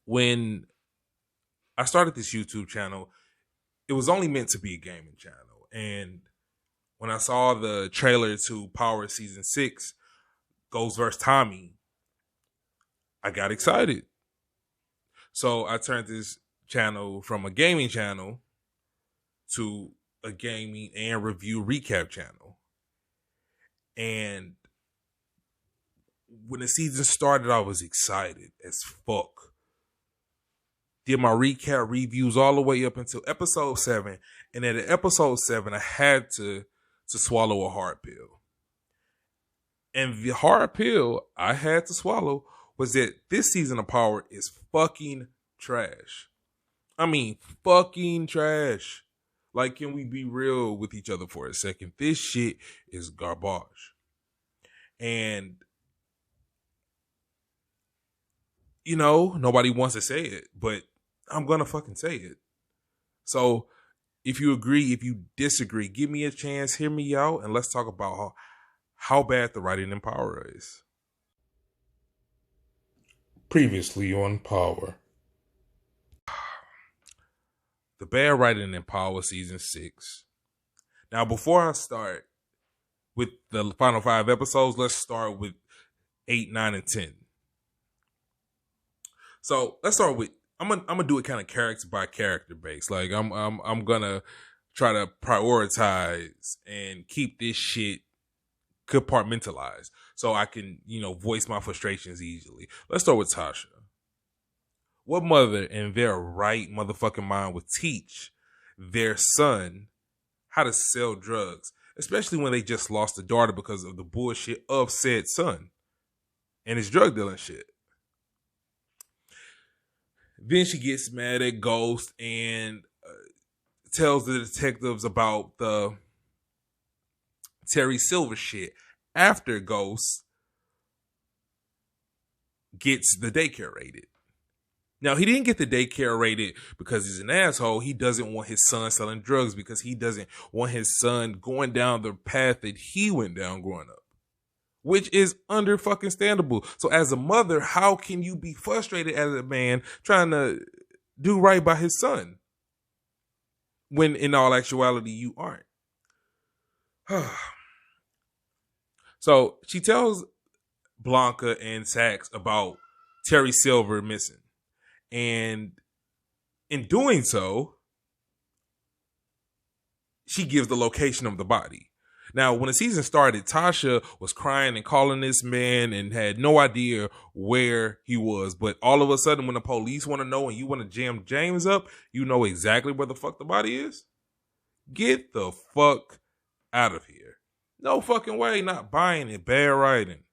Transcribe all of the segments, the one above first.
when I started this YouTube channel, it was only meant to be a gaming channel. And when I saw the trailer to Power Season 6, Ghost vs. Tommy, I got excited. So I turned this channel from a gaming channel to a gaming and review recap channel. And when the season started, I was excited as fuck. Did my recap reviews all the way up until episode 7. And at episode 7, I had to swallow a hard pill. And the hard pill I had to swallow was that this season of Power is fucking trash. I mean, fucking trash. Like, can we be real with each other for a second? This shit is garbage. And, you know, nobody wants to say it, but I'm going to fucking say it. So if you agree, if you disagree, give me a chance, hear me out, and let's talk about how bad the writing in Power is. Previously on Power. The bad writing in Power Season 6. Now, before I start with the final 5 episodes, let's start with 8, 9, and 10. So let's start with, I'm gonna do it kind of character by character based. Like I'm gonna try to prioritize and keep this shit compartmentalized so I can, you know, voice my frustrations easily. Let's start with Tasha. What mother in their right motherfucking mind would teach their son how to sell drugs, especially when they just lost a daughter because of the bullshit of said son and his drug dealing shit? Then she gets mad at Ghost and tells the detectives about the Terry Silver shit after Ghost gets the daycare rated. Now, he didn't get the daycare rated because he's an asshole. He doesn't want his son selling drugs because he doesn't want his son going down the path that he went down growing up, which is under fucking standable. So as a mother, how can you be frustrated as a man trying to do right by his son when in all actuality you aren't? So she tells Blanca and Sax about Terry Silver missing. And in doing so, she gives the location of the body. Now, when the season started, Tasha was crying and calling this man and had no idea where he was. But all of a sudden, when the police want to know and you want to jam James up, you know exactly where the fuck the body is. Get the fuck out of here. No fucking way, not buying it. Bad writing.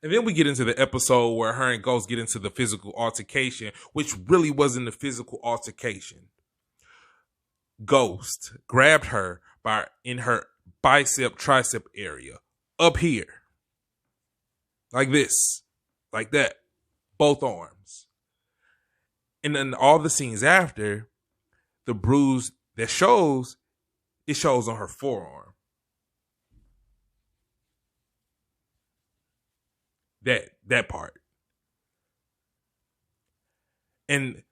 And then we get into the episode where her and Ghost get into the physical altercation, which really wasn't a physical altercation. Ghost grabbed her in her bicep tricep area up here, like this, like that, both arms. And then all the scenes after, the bruise that shows, it shows on her forearm. That part. And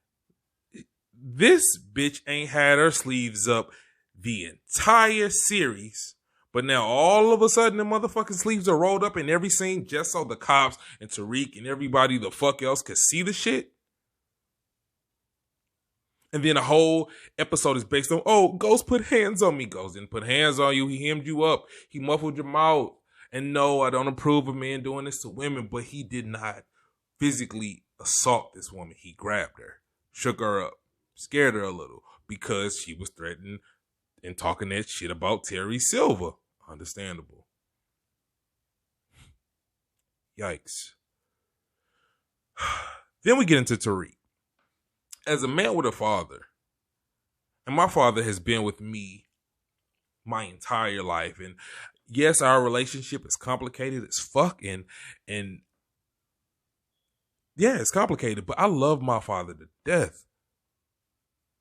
this bitch ain't had her sleeves up the entire series, but now all of a sudden the motherfucking sleeves are rolled up in every scene just so the cops and Tariq and everybody the fuck else could see the shit. And then the whole episode is based on, oh, Ghost put hands on me. Ghost didn't put hands on you. He hemmed you up. He muffled your mouth. And no, I don't approve of men doing this to women, but he did not physically assault this woman. He grabbed her, shook her up, scared her a little because she was threatening and talking that shit about Terry Silver. Understandable. Yikes. Then we get into Tariq. As a man with a father, and my father has been with me my entire life, and yes, our relationship is complicated as fuck, and yeah, it's complicated, but I love my father to death.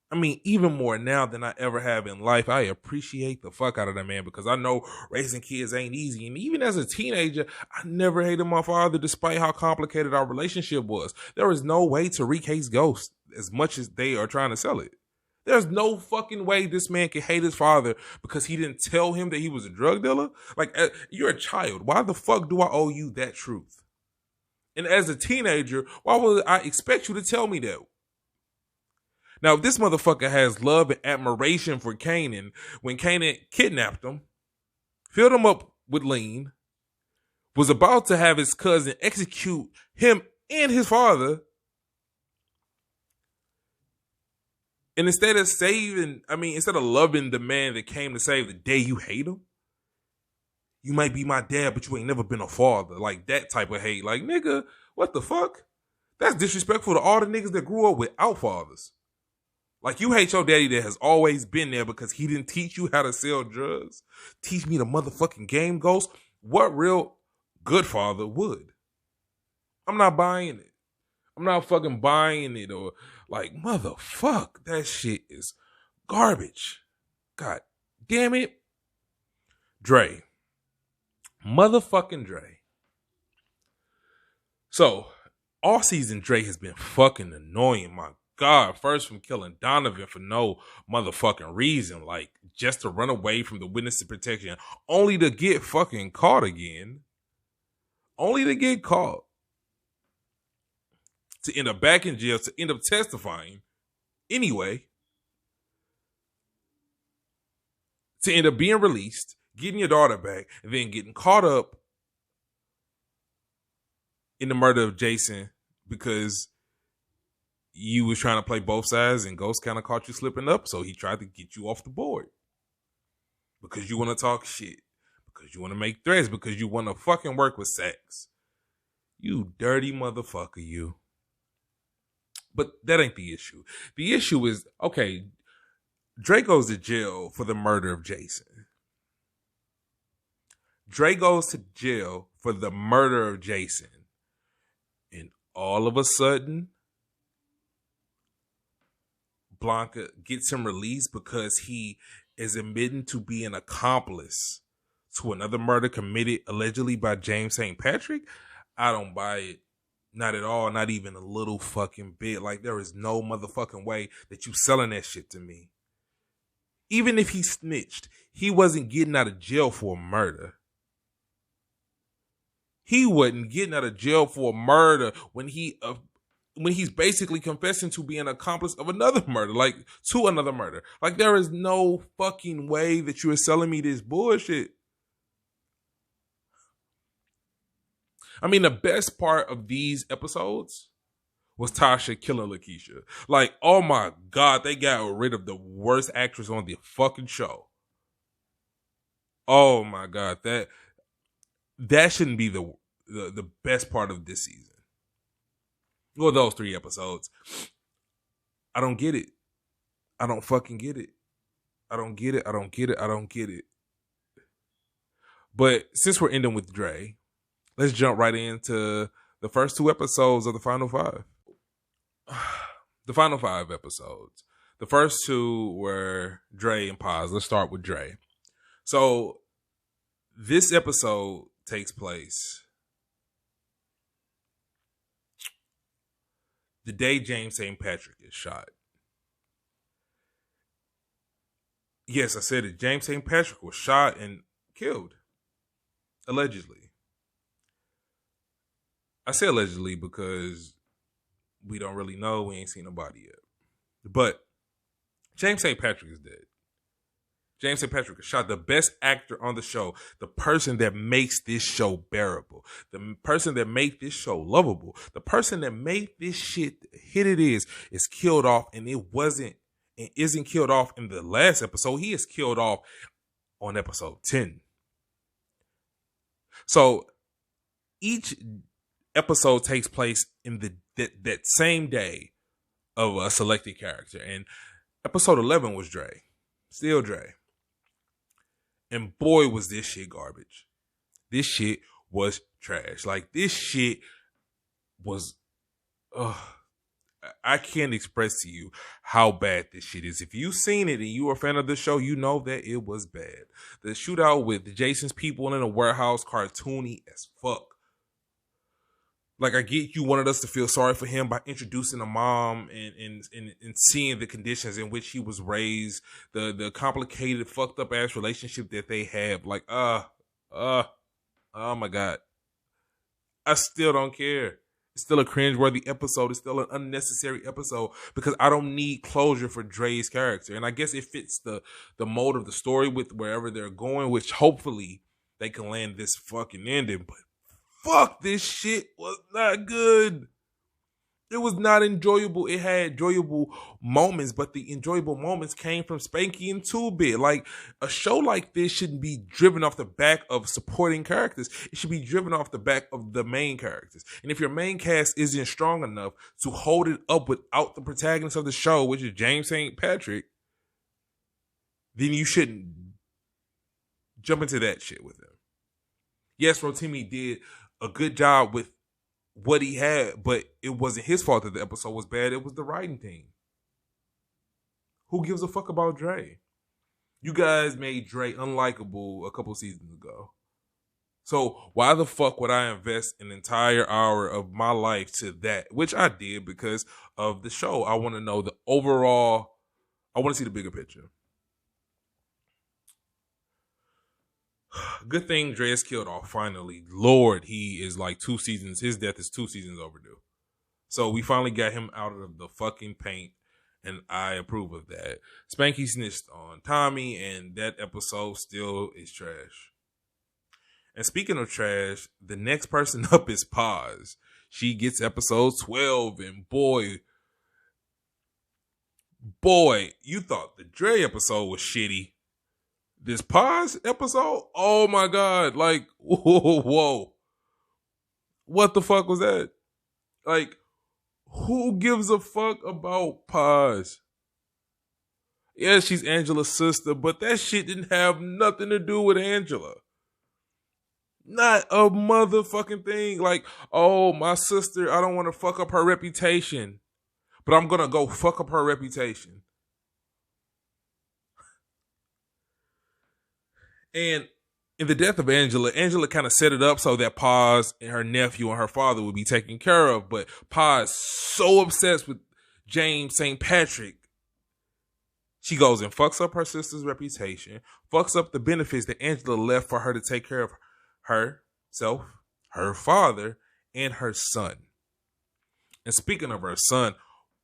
I mean, even more now than I ever have in life, I appreciate the fuck out of that man because I know raising kids ain't easy. And even as a teenager, I never hated my father despite how complicated our relationship was. There is no way Tariq hates Ghost as much as they are trying to sell it. There's no fucking way this man can hate his father because he didn't tell him that he was a drug dealer. Like, you're a child. Why the fuck do I owe you that truth? And as a teenager, why would I expect you to tell me that? Now, if this motherfucker has love and admiration for Kanan, when Kanan kidnapped him, filled him up with lean, was about to have his cousin execute him and his father, and instead of loving the man that came to save the day you hate him, you might be my dad, but you ain't never been a father. Like that type of hate. Like, nigga, what the fuck? That's disrespectful to all the niggas that grew up without fathers. Like, you hate your daddy that has always been there because he didn't teach you how to sell drugs. Teach me the motherfucking game, Ghost. What real good father would? I'm not buying it. I'm not fucking buying it. Or like, motherfuck, that shit is garbage. God damn it. Dre. Motherfucking Dre. So, all season Dre has been fucking annoying, my God. First from killing Donovan for no motherfucking reason, like just to run away from the witness protection, only to get fucking caught again. Only to get caught. To end up back in jail, to end up testifying anyway. To end up being released, getting your daughter back, and then getting caught up in the murder of Jason because you was trying to play both sides and Ghost kind of caught you slipping up, so he tried to get you off the board. Because you want to talk shit. Because you want to make threats. Because you want to fucking work with sex. You dirty motherfucker, you. But that ain't the issue. The issue is, okay, Dre goes to jail for the murder of Jason. Dre goes to jail for the murder of Jason. And all of a sudden, Blanca gets him released because he is admitting to be an accomplice to another murder committed allegedly by James St. Patrick. I don't buy it. Not at all. Not even a little fucking bit. Like, there is no motherfucking way that you selling that shit to me. Even if he snitched, he wasn't getting out of jail for a murder. He wasn't getting out of jail for a murder when he's basically confessing to being an accomplice of another murder, like to another murder. Like, there is no fucking way that you are selling me this bullshit. I mean, the best part of these episodes was Tasha killing Lakeisha. Like, oh my God, they got rid of the worst actress on the fucking show. Oh my God, that shouldn't be the best part of this season. Well, those 3 episodes. I don't get it. I don't fucking get it. I don't get it. I don't get it. I don't get it. But since we're ending with Dre, let's jump right into the first 2 episodes of the final 5. The final 5 episodes. The first 2 were Dre and Paz. Let's start with Dre. So this episode takes place the day James St. Patrick is shot. Yes, I said it. James St. Patrick was shot and killed. Allegedly. I say allegedly because we don't really know. We ain't seen a body yet. But James St. Patrick is dead. James St. Patrick is shot. The best actor on the show. The person that makes this show bearable. The person that made this show lovable. The person that made this shit the hit it is killed off, and isn't killed off in the last episode. He is killed off on episode 10. So each episode takes place in that same day of a selected character. And episode 11 was Dre. Still Dre. And boy, was this shit garbage. This shit was trash. Like, this shit was... I can't express to you how bad this shit is. If you've seen it and you are a fan of the show, you know that it was bad. The shootout with Jason's people in a warehouse, cartoony as fuck. Like, I get you wanted us to feel sorry for him by introducing a mom and seeing the conditions in which he was raised, the complicated, fucked up ass relationship that they have. Like, oh my God. I still don't care. It's still a cringeworthy episode. It's still an unnecessary episode because I don't need closure for Dre's character. And I guess it fits the mode of the story with wherever they're going, which hopefully they can land this fucking ending. But fuck, this shit was not good. It was not enjoyable. It had enjoyable moments, but the enjoyable moments came from Spanky and 2-Bit. Like, a show like this shouldn't be driven off the back of supporting characters. It should be driven off the back of the main characters. And if your main cast isn't strong enough to hold it up without the protagonist of the show, which is James St. Patrick, then you shouldn't jump into that shit with him. Yes, Rotimi did a good job with what he had, but it wasn't his fault that the episode was bad. It was the writing team. Who gives a fuck about Dre? You guys made Dre unlikable a couple seasons ago. So why the fuck would I invest an entire hour of my life to that? Which I did because of the show. I want to know the overall, I want to see the bigger picture. Good thing Dre is killed off finally. Lord, he is like 2 seasons. His death is 2 seasons overdue. So we finally got him out of the fucking paint, and I approve of that. Spanky snitched on Tommy, and that episode still is trash. And speaking of trash, the next person up is Paz. She gets episode 12, and boy, you thought the Dre episode was shitty. This Paz episode, oh my God, like, whoa. What the fuck was that? Like, who gives a fuck about Paz? Yeah, she's Angela's sister, but that shit didn't have nothing to do with Angela. Not a motherfucking thing. Like, oh, my sister, I don't want to fuck up her reputation, but I'm gonna go fuck up her reputation. And in the death of Angela kind of set it up so that Paz and her nephew and her father would be taken care of. But Paz, so obsessed with James St. Patrick, she goes and fucks up her sister's reputation, fucks up the benefits that Angela left for her to take care of herself, her father, and her son. And speaking of her son,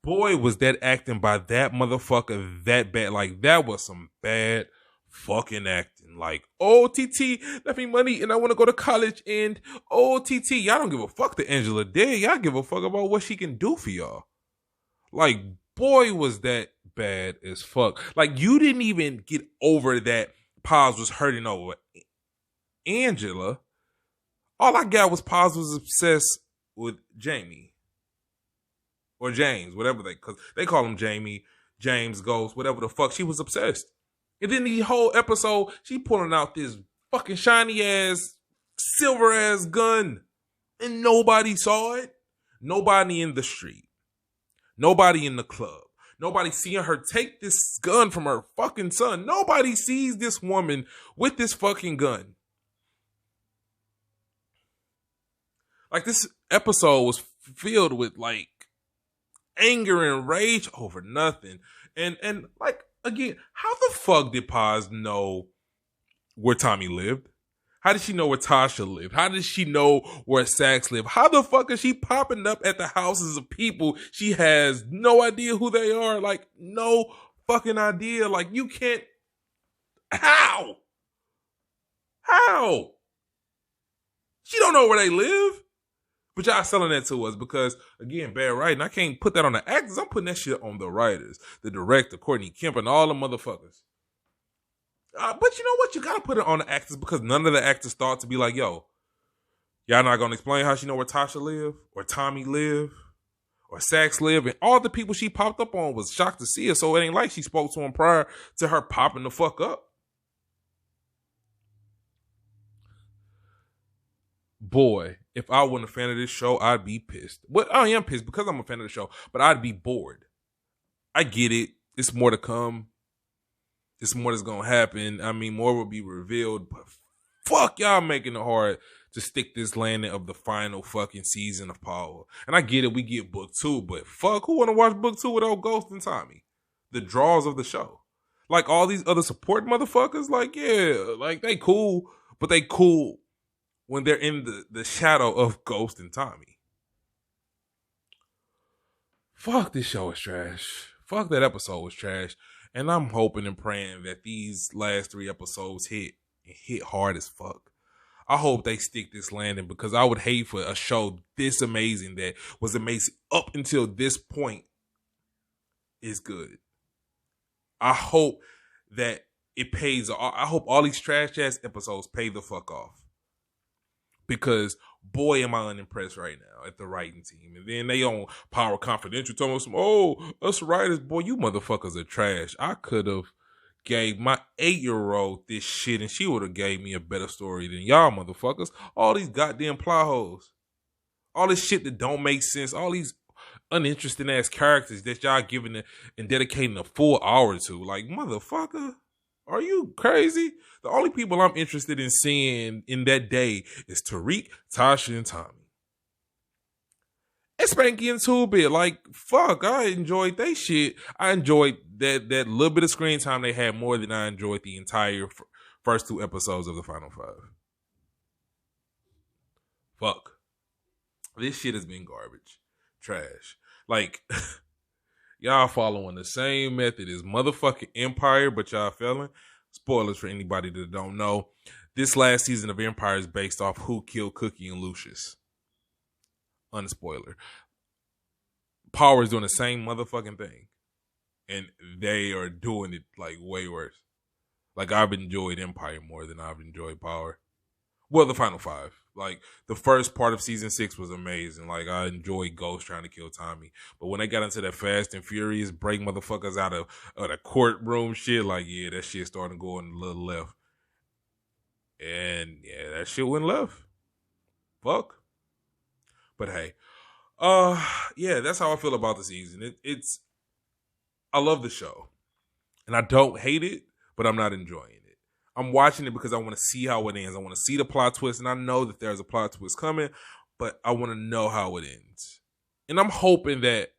boy, was that acting by that motherfucker that bad. Like, that was some bad fucking acting. Like, oh, TT left me money and I want to go to college, and oh, TT, y'all don't give a fuck that Angela dead. Y'all give a fuck about what she can do for y'all. Like, boy, was that bad as fuck. Like, you didn't even get over that Paz was hurting over Angela. All I got was Paz was obsessed with Jamie. Or James, whatever because they call him Jamie, James, Ghost, whatever the fuck. She was obsessed. And then the whole episode, she pulling out this fucking shiny ass, silver ass gun. And nobody saw it. Nobody in the street. Nobody in the club. Nobody seeing her take this gun from her fucking son. Nobody sees this woman with this fucking gun. Like, this episode was filled with, like, anger and rage over nothing. And like, again, how the fuck did Paz know where Tommy lived? How did she know where Tasha lived? How did she know where Sax lived? How the fuck is she popping up at the houses of people she has no idea who they are? Like, no fucking idea. Like, you can't. How? She don't know where they live. But y'all selling that to us because, again, bad writing. I can't put that on the actors. I'm putting that shit on the writers, the director, Courtney Kemp, and all the motherfuckers. But you know what? You got to put it on the actors because none of the actors thought to be like, yo, y'all not going to explain how she know where Tasha live or Tommy live or Sax live. And all the people she popped up on was shocked to see her. So it ain't like she spoke to him prior to her popping the fuck up. boy, if I wasn't a fan of this show, I'd be pissed. But I am pissed because I'm a fan of the show, but I'd be bored. I get it. It's more to come. It's more that's gonna happen. I mean, more will be revealed, but fuck y'all making it hard to stick this landing of the final fucking season of Power. And I get it, we get book 2, but fuck, who wanna watch book 2 without Ghost and Tommy? The draws of the show. Like all these other support motherfuckers, like, yeah, like they cool, but they cool when they're in the shadow of Ghost and Tommy. Fuck, this show is trash. Fuck, that episode was trash. And I'm hoping and praying that these last 3 episodes hit hard as fuck. I hope they stick this landing because I would hate for a show this amazing that was amazing up until this point is good. I hope that it pays. I hope all these trash ass episodes pay the fuck off. Because boy, am I unimpressed right now at the writing team. And then they on Power Confidential talking about some, oh, us writers, boy, you motherfuckers are trash. I could have gave my 8-year-old this shit and she would have gave me a better story than y'all motherfuckers. All these goddamn plot holes. All this shit that don't make sense. All these uninteresting ass characters that y'all giving it and dedicating a full hour to. Like, motherfucker, are you crazy? The only people I'm interested in seeing in that day is Tariq, Tasha, and Tommy. And Spanky and Two-Bit. Like, fuck, I enjoyed they shit. I enjoyed that little bit of screen time they had more than I enjoyed the entire first 2 episodes of the Final 5. Fuck. This shit has been garbage. Trash. Like, y'all following the same method as motherfucking Empire, but y'all failing. Spoilers for anybody that don't know. This last season of Empire is based off Who Killed Cookie and Lucius. Unspoiler. Power is doing the same motherfucking thing. And they are doing it like way worse. Like I've enjoyed Empire more than I've enjoyed Power. Well, the Final 5. Like the first part of season 6 was amazing. Like I enjoyed Ghost trying to kill Tommy. But when they got into that Fast and Furious, break motherfuckers out of the courtroom shit, like yeah, that shit starting to go in a little left. And yeah, that shit went left. Fuck. But hey. Yeah, that's how I feel about the season. It's I love the show. And I don't hate it, but I'm not enjoying it. I'm watching it because I want to see how it ends. I want to see the plot twist, and I know that there's a plot twist coming, but I want to know how it ends. And I'm hoping that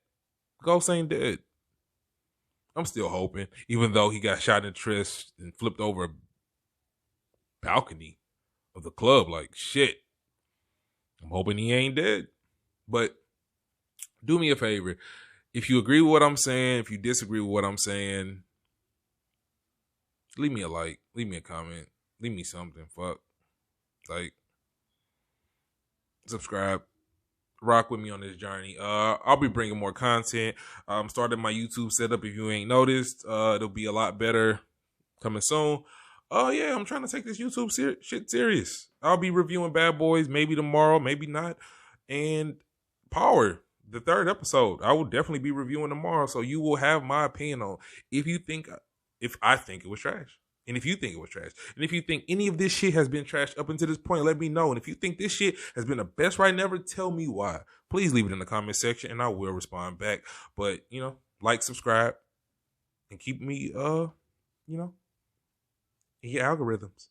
Ghost ain't dead. I'm still hoping, even though he got shot in the chest and flipped over a balcony of the club like shit. I'm hoping he ain't dead. But do me a favor. If you agree with what I'm saying, if you disagree with what I'm saying, leave me a like, leave me a comment, leave me something. Fuck. Like, subscribe. Rock with me on this journey. I'll be bringing more content. I'm starting my YouTube setup. If you ain't noticed, it'll be a lot better coming soon. Yeah, I'm trying to take this YouTube shit serious. I'll be reviewing Bad Boys maybe tomorrow, maybe not. And Power, the 3rd episode, I will definitely be reviewing tomorrow. So you will have my opinion on if I think it was trash. And if you think it was trash. And if you think any of this shit has been trash up until this point, let me know. And if you think this shit has been the best writing ever, tell me why. Please leave it in the comment section and I will respond back. But, like, subscribe, and keep me, in your algorithms.